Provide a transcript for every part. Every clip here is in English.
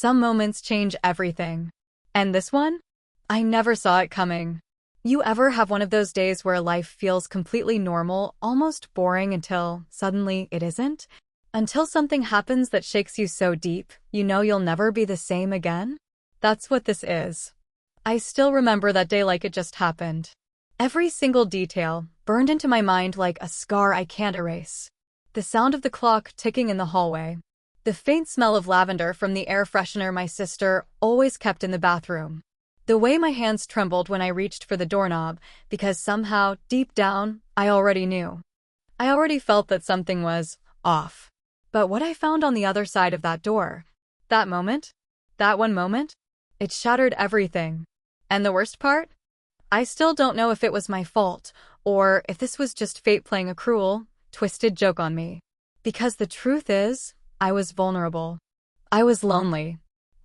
Some moments change everything. And this one? I never saw it coming. You ever have one of those days where life feels completely normal, almost boring until suddenly it isn't? Until something happens that shakes you so deep, you know you'll never be the same again? That's what this is. I still remember that day like it just happened. Every single detail burned into my mind like a scar I can't erase. The sound of the clock ticking in the hallway. The faint smell of lavender from the air freshener my sister always kept in the bathroom. The way my hands trembled when I reached for the doorknob, because somehow, deep down, I already knew. I already felt that something was off. But what I found on the other side of that door, that one moment, it shattered everything. And the worst part? I still don't know if it was my fault, or if this was just fate playing a cruel, twisted joke on me. Because the truth is, I was vulnerable. I was lonely.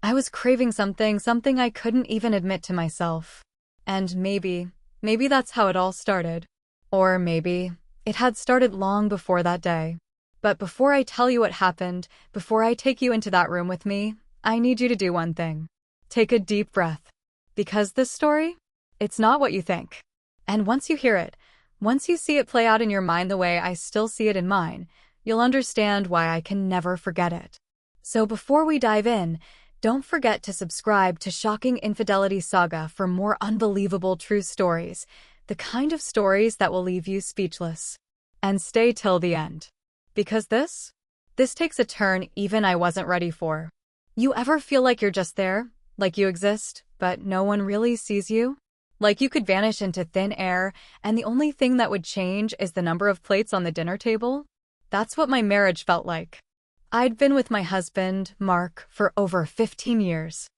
I was craving something I couldn't even admit to myself. And maybe that's how it all started. Or maybe it had started long before that day. But before I tell you what happened, before I take you into that room with me, I need you to do one thing. Take a deep breath. Because this story, it's not what you think. And once you hear it, once you see it play out in your mind the way I still see it in mine, you'll understand why I can never forget it. So before we dive in, don't forget to subscribe to Shocking Infidelity Saga for more unbelievable true stories, the kind of stories that will leave you speechless. And stay till the end. Because this takes a turn even I wasn't ready for. You ever feel like you're just there, like you exist, but no one really sees you? Like you could vanish into thin air, and the only thing that would change is the number of plates on the dinner table? That's what my marriage felt like. I'd been with my husband, Mark, for over 15 years.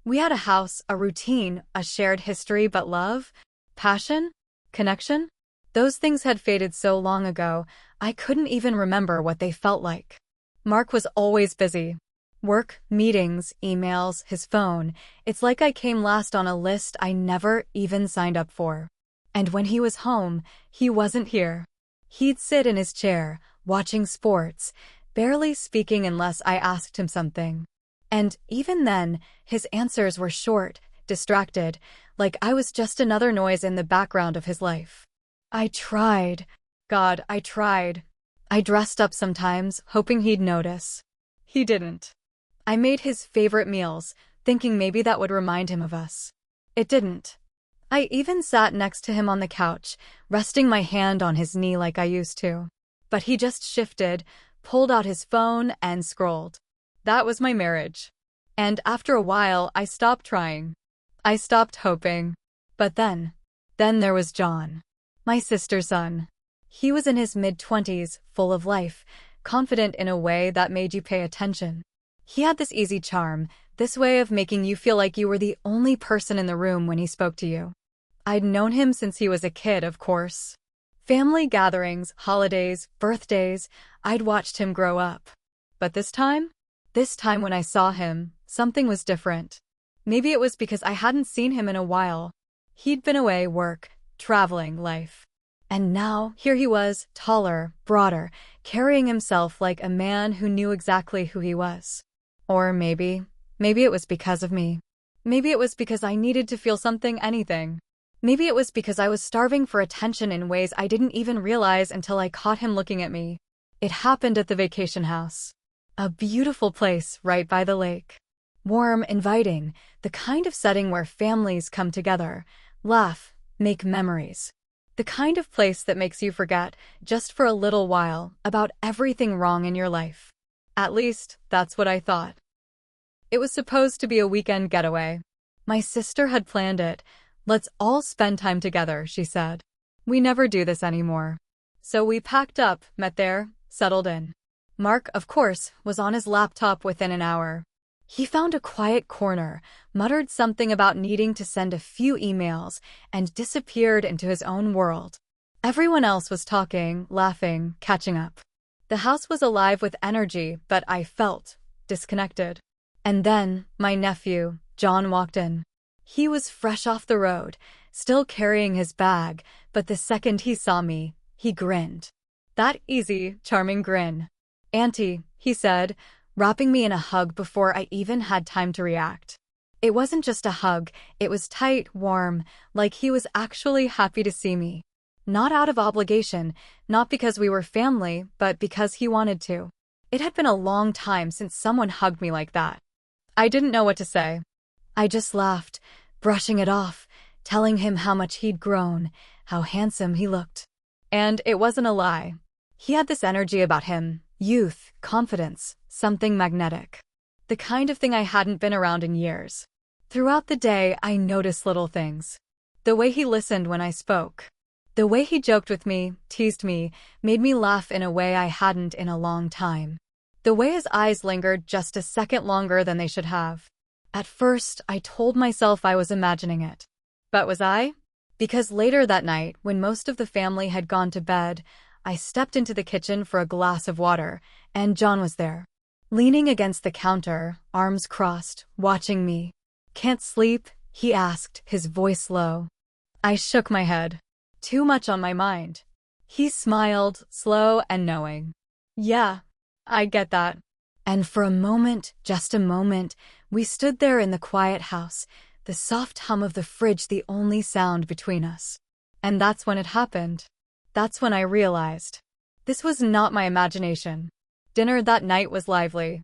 We had a house, a routine, a shared history, but love, passion, connection? Those things had faded so long ago, I couldn't even remember what they felt like. Mark was always busy. Work, meetings, emails, his phone. It's like I came last on a list I never even signed up for. And when he was home, he wasn't here. He'd sit in his chair, watching sports, barely speaking unless I asked him something. And even then, his answers were short, distracted, like I was just another noise in the background of his life. I tried. God, I tried. I dressed up sometimes, hoping he'd notice. He didn't. I made his favorite meals, thinking maybe that would remind him of us. It didn't. I even sat next to him on the couch, resting my hand on his knee like I used to. But he just shifted, pulled out his phone, and scrolled. That was my marriage. And after a while, I stopped trying. I stopped hoping. But then there was John, my sister's son. He was in his mid-20s, full of life, confident in a way that made you pay attention. He had this easy charm, this way of making you feel like you were the only person in the room when he spoke to you. I'd known him since he was a kid, of course. Family gatherings, holidays, birthdays, I'd watched him grow up. But this time when I saw him, something was different. Maybe it was because I hadn't seen him in a while. He'd been away, work, traveling, life. And now, here he was, taller, broader, carrying himself like a man who knew exactly who he was. Or maybe it was because of me. Maybe it was because I needed to feel something, anything. Maybe it was because I was starving for attention in ways I didn't even realize until I caught him looking at me. It happened at the vacation house. A beautiful place right by the lake. Warm, inviting, the kind of setting where families come together, laugh, make memories. The kind of place that makes you forget, just for a little while, about everything wrong in your life. At least, that's what I thought. It was supposed to be a weekend getaway. My sister had planned it. Let's all spend time together, she said. We never do this anymore. So we packed up, met there, settled in. Mark, of course, was on his laptop within an hour. He found a quiet corner, muttered something about needing to send a few emails, and disappeared into his own world. Everyone else was talking, laughing, catching up. The house was alive with energy, but I felt disconnected. And then, my nephew, John, walked in. He was fresh off the road, still carrying his bag, but the second he saw me, he grinned. That easy, charming grin. "Auntie," he said, wrapping me in a hug before I even had time to react. It wasn't just a hug, it was tight, warm, like he was actually happy to see me. Not out of obligation, not because we were family, but because he wanted to. It had been a long time since someone hugged me like that. I didn't know what to say. I just laughed, brushing it off, telling him how much he'd grown, how handsome he looked. And it wasn't a lie. He had this energy about him, youth, confidence, something magnetic. The kind of thing I hadn't been around in years. Throughout the day, I noticed little things. The way he listened when I spoke. The way he joked with me, teased me, made me laugh in a way I hadn't in a long time. The way his eyes lingered just a second longer than they should have. At first, I told myself I was imagining it. But was I? Because later that night, when most of the family had gone to bed, I stepped into the kitchen for a glass of water, and John was there. Leaning against the counter, arms crossed, watching me. "Can't sleep?" he asked, his voice low. I shook my head. Too much on my mind. He smiled, slow and knowing. "Yeah, I get that." And for a moment, just a moment, we stood there in the quiet house, the soft hum of the fridge the only sound between us. And that's when it happened. That's when I realized. This was not my imagination. Dinner that night was lively.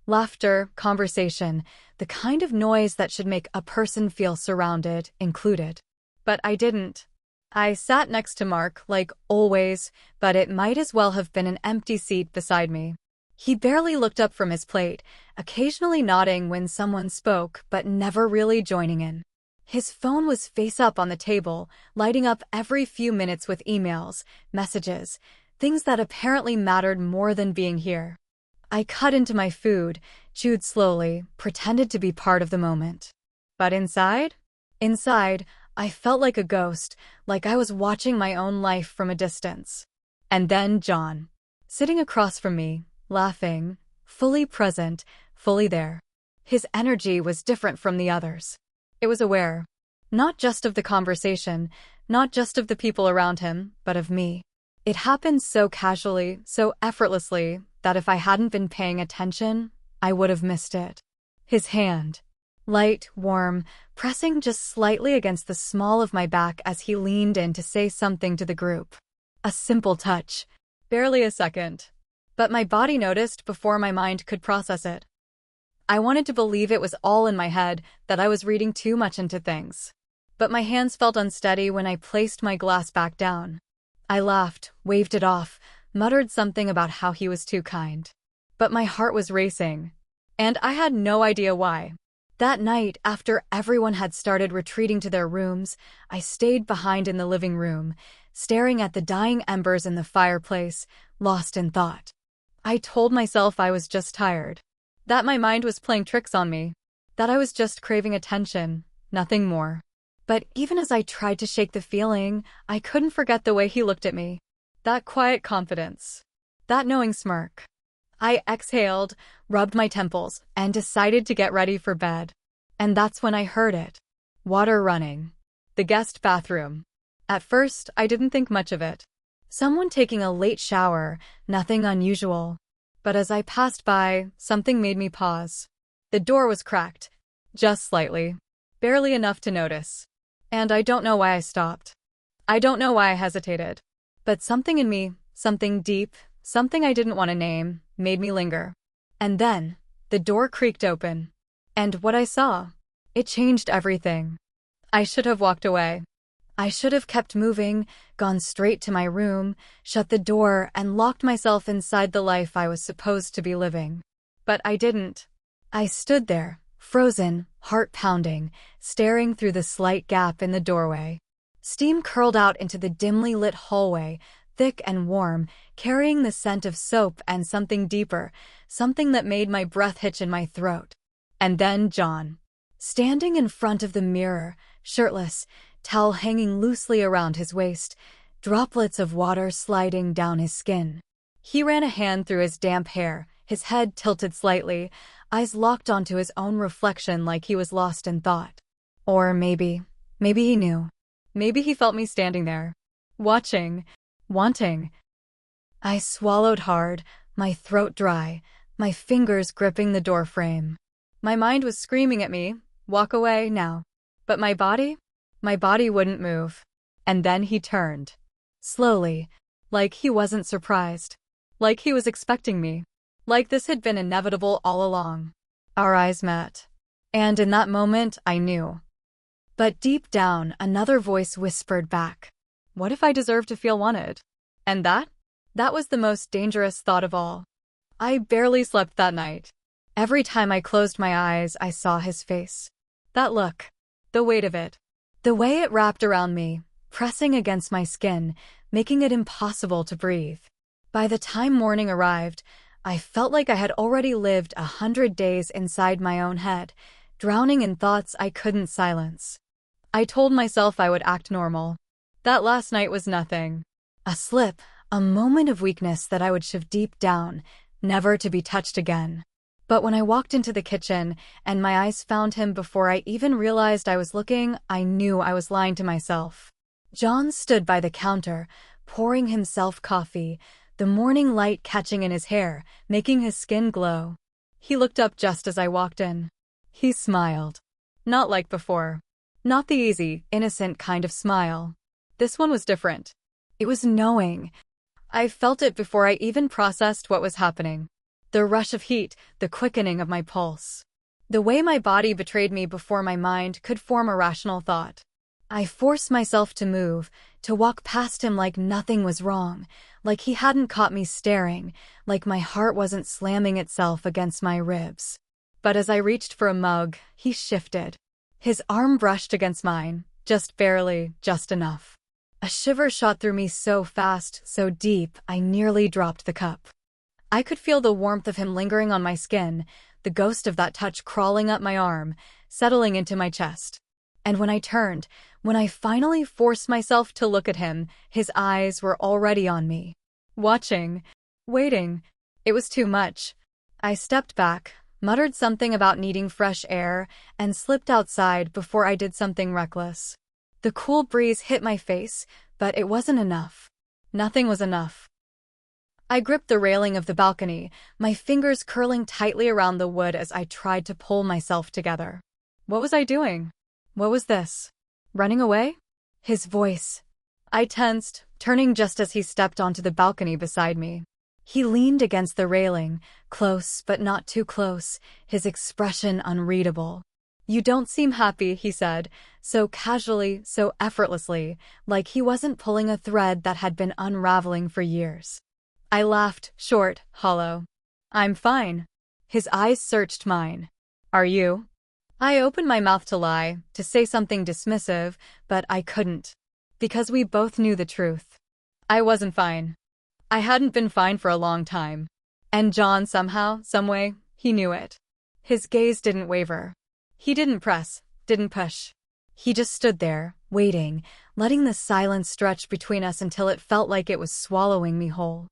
Laughter, conversation, the kind of noise that should make a person feel surrounded, included. But I didn't. I sat next to Mark, like always, but it might as well have been an empty seat beside me. He barely looked up from his plate, occasionally nodding when someone spoke, but never really joining in. His phone was face up on the table, lighting up every few minutes with emails, messages, things that apparently mattered more than being here. I cut into my food, chewed slowly, pretended to be part of the moment. But inside? Inside, I felt like a ghost, like I was watching my own life from a distance. And then John, sitting across from me, laughing, fully present, fully there. His energy was different from the others. It was aware, not just of the conversation, not just of the people around him, but of me. It happened so casually, so effortlessly, that if I hadn't been paying attention, I would have missed it. His hand, light, warm, pressing just slightly against the small of my back as he leaned in to say something to the group. A simple touch, barely a second. But my body noticed before my mind could process it. I wanted to believe it was all in my head, that I was reading too much into things. But my hands felt unsteady when I placed my glass back down. I laughed, waved it off, muttered something about how he was too kind. But my heart was racing. And I had no idea why. That night, after everyone had started retreating to their rooms, I stayed behind in the living room, staring at the dying embers in the fireplace, lost in thought. I told myself I was just tired. That my mind was playing tricks on me. That I was just craving attention, nothing more. But even as I tried to shake the feeling, I couldn't forget the way he looked at me. That quiet confidence. That knowing smirk. I exhaled, rubbed my temples, and decided to get ready for bed. And that's when I heard it. Water running. The guest bathroom. At first, I didn't think much of it. Someone taking a late shower, nothing unusual. But as I passed by, something made me pause. The door was cracked. Just slightly. Barely enough to notice. And I don't know why I stopped. I don't know why I hesitated. But something in me, something deep, something I didn't want to name, made me linger. And then, the door creaked open. And what I saw, it changed everything. I should have walked away. I should have kept moving, gone straight to my room, shut the door, and locked myself inside the life I was supposed to be living. But I didn't. I stood there, frozen, heart pounding, staring through the slight gap in the doorway. Steam curled out into the dimly lit hallway, thick and warm, carrying the scent of soap and something deeper, something that made my breath hitch in my throat. And then John. Standing in front of the mirror, shirtless, towel hanging loosely around his waist, droplets of water sliding down his skin. He ran a hand through his damp hair, his head tilted slightly, eyes locked onto his own reflection like he was lost in thought. Or maybe he knew. Maybe he felt me standing there, watching, wanting. I swallowed hard, my throat dry, my fingers gripping the door frame. My mind was screaming at me, walk away now. But my body wouldn't move. And then he turned. Slowly, like he wasn't surprised. Like he was expecting me. Like this had been inevitable all along. Our eyes met. And in that moment, I knew. But deep down, another voice whispered back. What if I deserve to feel wanted? And that was the most dangerous thought of all. I barely slept that night. Every time I closed my eyes, I saw his face. That look. The weight of it. The way it wrapped around me, pressing against my skin, making it impossible to breathe. By the time morning arrived, I felt like I had already lived 100 days inside my own head, drowning in thoughts I couldn't silence. I told myself I would act normal. That last night was nothing. A slip, a moment of weakness that I would shove deep down, never to be touched again. But when I walked into the kitchen and my eyes found him before I even realized I was looking, I knew I was lying to myself. John stood by the counter, pouring himself coffee, the morning light catching in his hair, making his skin glow. He looked up just as I walked in. He smiled. Not like before. Not the easy, innocent kind of smile. This one was different. It was knowing. I felt it before I even processed what was happening. The rush of heat, the quickening of my pulse. The way my body betrayed me before my mind could form a rational thought. I forced myself to move, to walk past him like nothing was wrong, like he hadn't caught me staring, like my heart wasn't slamming itself against my ribs. But as I reached for a mug, he shifted. His arm brushed against mine, just barely, just enough. A shiver shot through me so fast, so deep, I nearly dropped the cup. I could feel the warmth of him lingering on my skin, the ghost of that touch crawling up my arm, settling into my chest. And when I turned, when I finally forced myself to look at him, his eyes were already on me. Watching. Waiting. It was too much. I stepped back, muttered something about needing fresh air, and slipped outside before I did something reckless. The cool breeze hit my face, but it wasn't enough. Nothing was enough. I gripped the railing of the balcony, my fingers curling tightly around the wood as I tried to pull myself together. What was I doing? What was this? Running away? His voice. I tensed, turning just as he stepped onto the balcony beside me. He leaned against the railing, close but not too close, his expression unreadable. You don't seem happy, he said, so casually, so effortlessly, like he wasn't pulling a thread that had been unraveling for years. I laughed, short, hollow. I'm fine. His eyes searched mine. Are you? I opened my mouth to lie, to say something dismissive, but I couldn't. Because we both knew the truth. I wasn't fine. I hadn't been fine for a long time. And John somehow, someway, he knew it. His gaze didn't waver. He didn't press, didn't push. He just stood there, waiting, letting the silence stretch between us until it felt like it was swallowing me whole.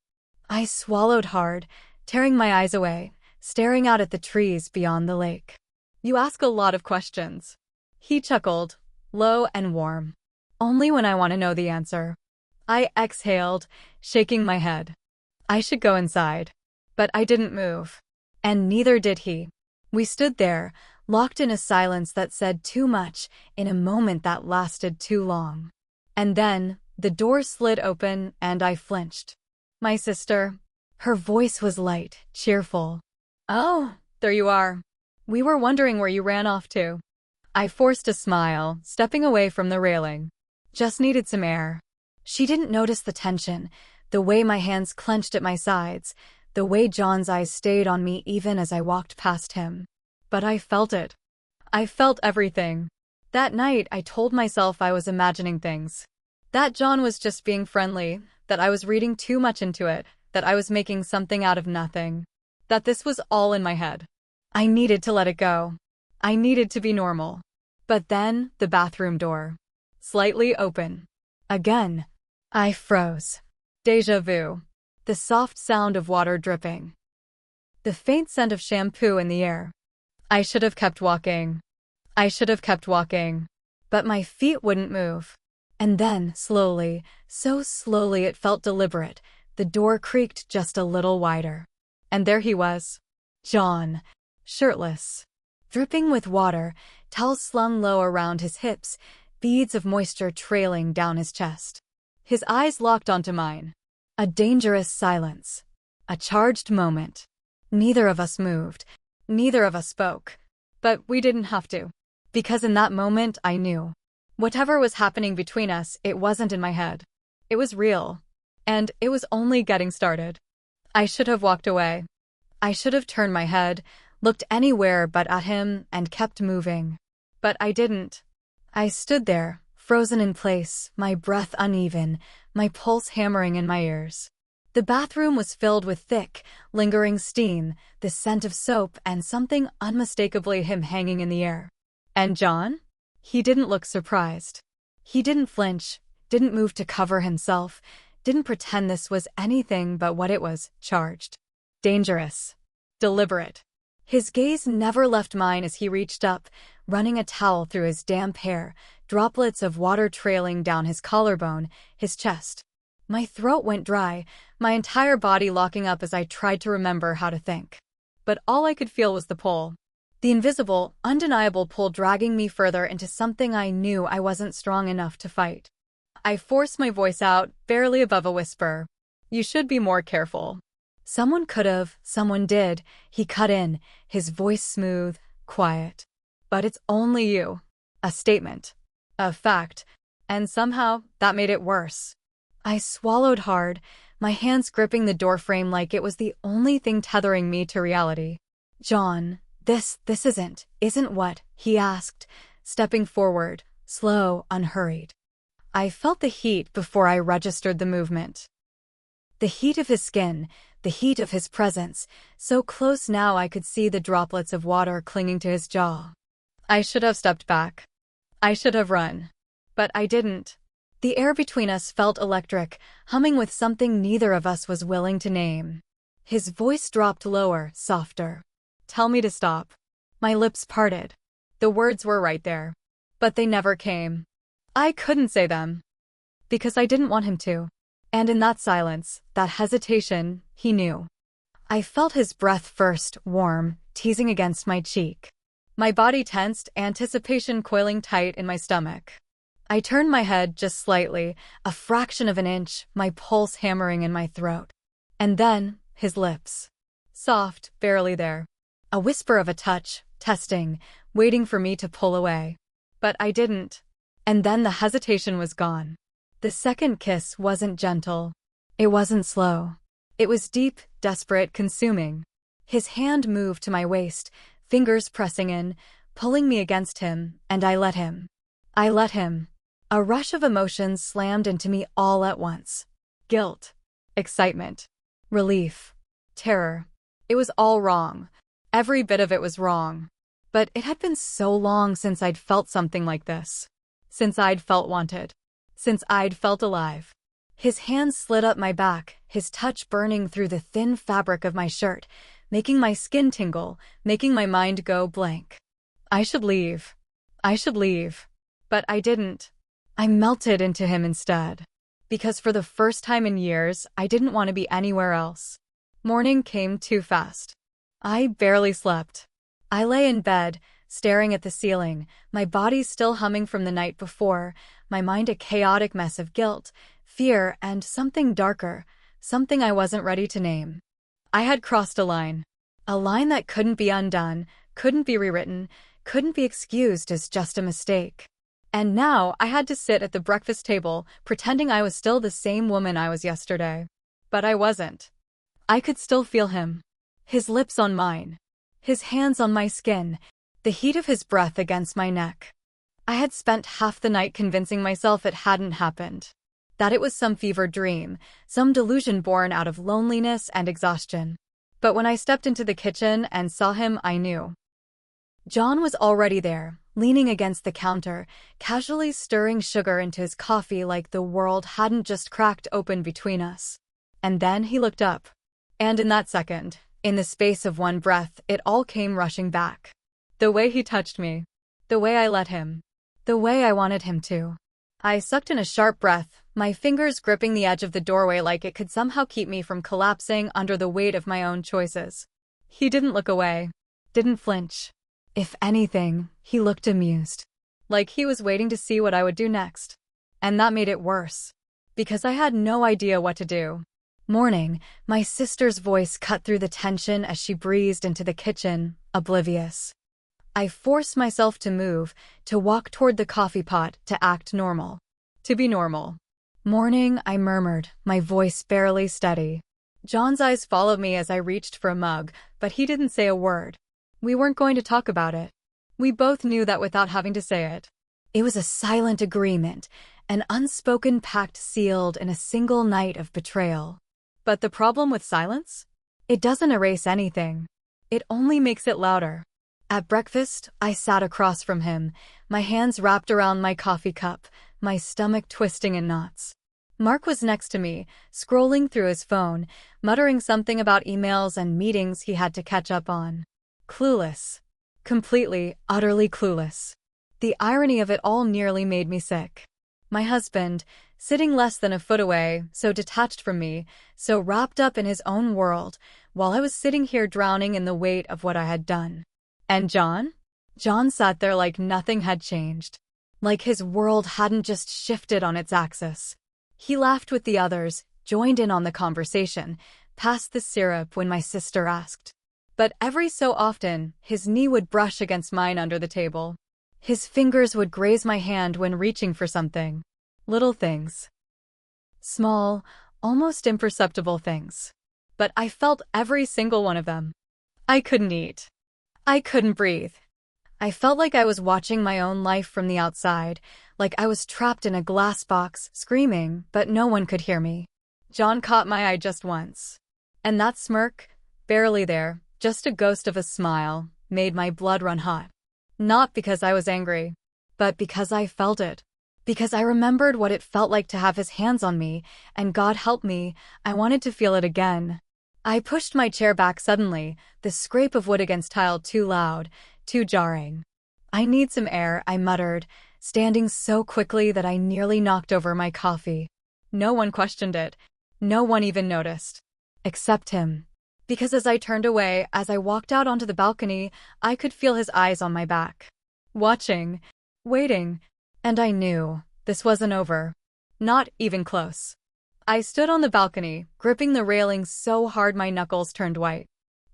I swallowed hard, tearing my eyes away, staring out at the trees beyond the lake. You ask a lot of questions. He chuckled, low and warm. Only when I want to know the answer. I exhaled, shaking my head. I should go inside. But I didn't move. And neither did he. We stood there, locked in a silence that said too much, in a moment that lasted too long. And then, the door slid open and I flinched. My sister. Her voice was light, cheerful. Oh, there you are. We were wondering where you ran off to. I forced a smile, stepping away from the railing. Just needed some air. She didn't notice the tension, the way my hands clenched at my sides, the way John's eyes stayed on me even as I walked past him. But I felt it. I felt everything. That night, I told myself I was imagining things. That John was just being friendly, that I was reading too much into it, that I was making something out of nothing. That this was all in my head. I needed to let it go. I needed to be normal. But then, the bathroom door. Slightly open. Again. I froze. Déjà vu. The soft sound of water dripping. The faint scent of shampoo in the air. I should have kept walking. I should have kept walking. But my feet wouldn't move. And then, slowly, so slowly it felt deliberate, the door creaked just a little wider. And there he was. John, shirtless, dripping with water, towels slung low around his hips, beads of moisture trailing down his chest. His eyes locked onto mine. A dangerous silence. A charged moment. Neither of us moved. Neither of us spoke. But we didn't have to. Because in that moment, I knew. Whatever was happening between us, it wasn't in my head. It was real. And it was only getting started. I should have walked away. I should have turned my head, looked anywhere but at him, and kept moving. But I didn't. I stood there, frozen in place, my breath uneven, my pulse hammering in my ears. The bathroom was filled with thick, lingering steam, the scent of soap, and something unmistakably him hanging in the air. And John? He didn't look surprised. He didn't flinch, didn't move to cover himself, didn't pretend this was anything but what it was: charged. Dangerous. Deliberate. His gaze never left mine as he reached up, running a towel through his damp hair, droplets of water trailing down his collarbone, his chest. My throat went dry, my entire body locking up as I tried to remember how to think. But all I could feel was the pull. The invisible, undeniable pull dragging me further into something I knew I wasn't strong enough to fight. I forced my voice out, barely above a whisper. You should be more careful. Someone could have, someone did. He cut in, his voice smooth, quiet. But it's only you. A statement. A fact. And somehow, that made it worse. I swallowed hard, my hands gripping the doorframe like it was the only thing tethering me to reality. John, this isn't what, he asked, stepping forward, slow, unhurried. I felt the heat before I registered the movement. The heat of his skin, the heat of his presence, so close now I could see the droplets of water clinging to his jaw. I should have stepped back. I should have run. But I didn't. The air between us felt electric, humming with something neither of us was willing to name. His voice dropped lower, softer. Tell me to stop. My lips parted. The words were right there. But they never came. I couldn't say them. Because I didn't want him to. And in that silence, that hesitation, he knew. I felt his breath first, warm, teasing against my cheek. My body tensed, anticipation coiling tight in my stomach. I turned my head just slightly, a fraction of an inch, my pulse hammering in my throat. And then, his lips. Soft, barely there. A whisper of a touch, testing, waiting for me to pull away. But I didn't. And then the hesitation was gone. The second kiss wasn't gentle. It wasn't slow. It was deep, desperate, consuming. His hand moved to my waist, fingers pressing in, pulling me against him, and I let him. I let him. A rush of emotions slammed into me all at once. Guilt. Excitement. Relief. Terror. It was all wrong. Every bit of it was wrong. But it had been so long since I'd felt something like this. Since I'd felt wanted. Since I'd felt alive. His hands slid up my back, his touch burning through the thin fabric of my shirt, making my skin tingle, making my mind go blank. I should leave. I should leave. But I didn't. I melted into him instead. Because for the first time in years, I didn't want to be anywhere else. Morning came too fast. I barely slept. I lay in bed, staring at the ceiling, my body still humming from the night before, my mind a chaotic mess of guilt, fear, and something darker, something I wasn't ready to name. I had crossed a line that couldn't be undone, couldn't be rewritten, couldn't be excused as just a mistake. And now I had to sit at the breakfast table, pretending I was still the same woman I was yesterday. But I wasn't. I could still feel him. His lips on mine. His hands on my skin. The heat of his breath against my neck. I had spent half the night convincing myself it hadn't happened. That it was some fevered dream, some delusion born out of loneliness and exhaustion. But when I stepped into the kitchen and saw him, I knew. John was already there, leaning against the counter, casually stirring sugar into his coffee like the world hadn't just cracked open between us. And then he looked up. And in that second, in the space of one breath, it all came rushing back. The way he touched me. The way I let him. The way I wanted him to. I sucked in a sharp breath, my fingers gripping the edge of the doorway like it could somehow keep me from collapsing under the weight of my own choices. He didn't look away, didn't flinch. If anything, he looked amused, like he was waiting to see what I would do next. And that made it worse, because I had no idea what to do. Morning, my sister's voice cut through the tension as she breezed into the kitchen, oblivious. I forced myself to move, to walk toward the coffee pot, to act normal. To be normal. Morning, I murmured, my voice barely steady. John's eyes followed me as I reached for a mug, but he didn't say a word. We weren't going to talk about it. We both knew that without having to say it. It was a silent agreement, an unspoken pact sealed in a single night of betrayal. But the problem with silence? It doesn't erase anything. It only makes it louder. At breakfast, I sat across from him, my hands wrapped around my coffee cup, my stomach twisting in knots. Mark was next to me, scrolling through his phone, muttering something about emails and meetings he had to catch up on. Clueless. Completely, utterly clueless. The irony of it all nearly made me sick. My husband, sitting less than a foot away, so detached from me, so wrapped up in his own world, while I was sitting here drowning in the weight of what I had done. And John? John sat there like nothing had changed. Like his world hadn't just shifted on its axis. He laughed with the others, joined in on the conversation, passed the syrup when my sister asked. But every so often, his knee would brush against mine under the table. His fingers would graze my hand when reaching for something. Little things. Small, almost imperceptible things. But I felt every single one of them. I couldn't eat. I couldn't breathe. I felt like I was watching my own life from the outside, like I was trapped in a glass box, screaming, but no one could hear me. John caught my eye just once. And that smirk, barely there, just a ghost of a smile, made my blood run hot. Not because I was angry, but because I felt it. Because I remembered what it felt like to have his hands on me, and God help me, I wanted to feel it again. I pushed my chair back suddenly, the scrape of wood against tile too loud, too jarring. I need some air, I muttered, standing so quickly that I nearly knocked over my coffee. No one questioned it. No one even noticed. Except him. Because as I turned away, as I walked out onto the balcony, I could feel his eyes on my back. Watching. Waiting. And I knew. This wasn't over. Not even close. I stood on the balcony, gripping the railing so hard my knuckles turned white.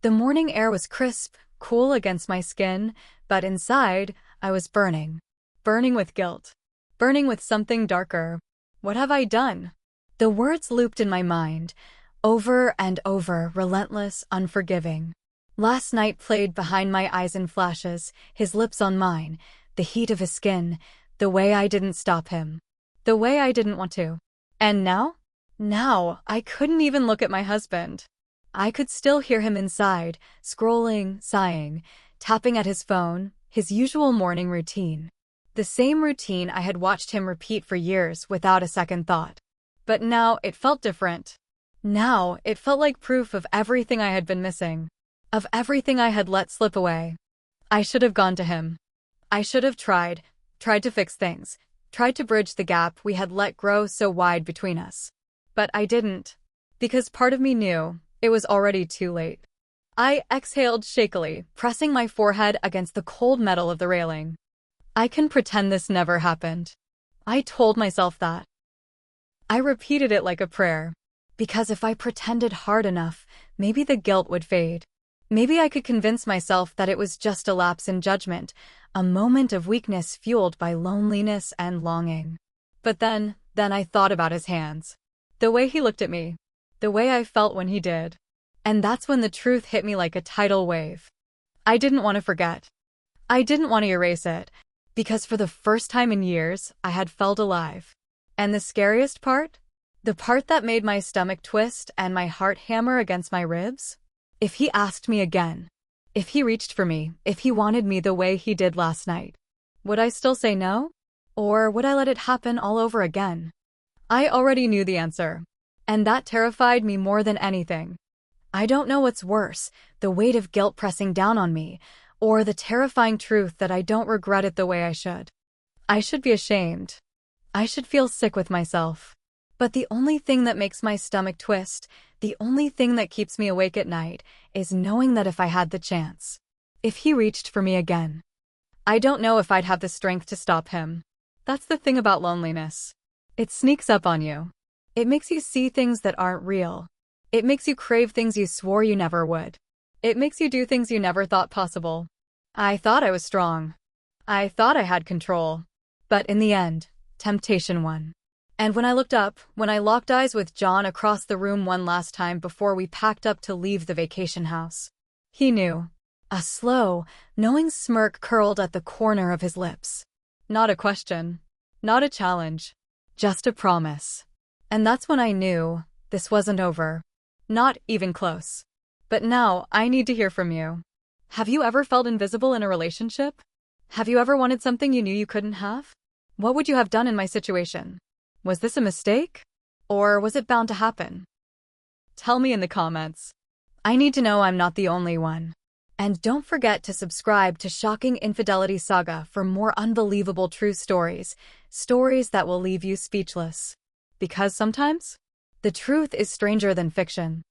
The morning air was crisp, cool against my skin, but inside, I was burning. Burning with guilt. Burning with something darker. What have I done? The words looped in my mind, over and over, relentless, unforgiving. Last night played behind my eyes in flashes, his lips on mine, the heat of his skin, the way I didn't stop him. The way I didn't want to. And now? Now, I couldn't even look at my husband. I could still hear him inside, scrolling, sighing, tapping at his phone, his usual morning routine. The same routine I had watched him repeat for years without a second thought. But now it felt different. Now it felt like proof of everything I had been missing. Of everything I had let slip away. I should have gone to him. I should have tried to fix things, tried to bridge the gap we had let grow so wide between us. But I didn't. Because part of me knew it was already too late. I exhaled shakily, pressing my forehead against the cold metal of the railing. I can pretend this never happened. I told myself that. I repeated it like a prayer. Because if I pretended hard enough, maybe the guilt would fade. Maybe I could convince myself that it was just a lapse in judgment, a moment of weakness fueled by loneliness and longing. But then I thought about his hands. The way he looked at me. The way I felt when he did. And that's when the truth hit me like a tidal wave. I didn't want to forget. I didn't want to erase it. Because for the first time in years, I had felt alive. And the scariest part? The part that made my stomach twist and my heart hammer against my ribs? If he asked me again, if he reached for me, if he wanted me the way he did last night, would I still say no? Or would I let it happen all over again? I already knew the answer. And that terrified me more than anything. I don't know what's worse, the weight of guilt pressing down on me, or the terrifying truth that I don't regret it the way I should. I should be ashamed. I should feel sick with myself. But the only thing that makes my stomach twist, the only thing that keeps me awake at night, is knowing that if I had the chance, if he reached for me again, I don't know if I'd have the strength to stop him. That's the thing about loneliness. It sneaks up on you. It makes you see things that aren't real. It makes you crave things you swore you never would. It makes you do things you never thought possible. I thought I was strong. I thought I had control. But in the end, temptation won. And when I looked up, when I locked eyes with John across the room one last time before we packed up to leave the vacation house, he knew. A slow, knowing smirk curled at the corner of his lips. Not a question. Not a challenge. Just a promise. And that's when I knew this wasn't over. Not even close. But now, I need to hear from you. Have you ever felt invisible in a relationship? Have you ever wanted something you knew you couldn't have? What would you have done in my situation? Was this a mistake? Or was it bound to happen? Tell me in the comments. I need to know I'm not the only one. And don't forget to subscribe to Shocking Infidelity Saga for more unbelievable true stories, stories that will leave you speechless. Because sometimes, the truth is stranger than fiction.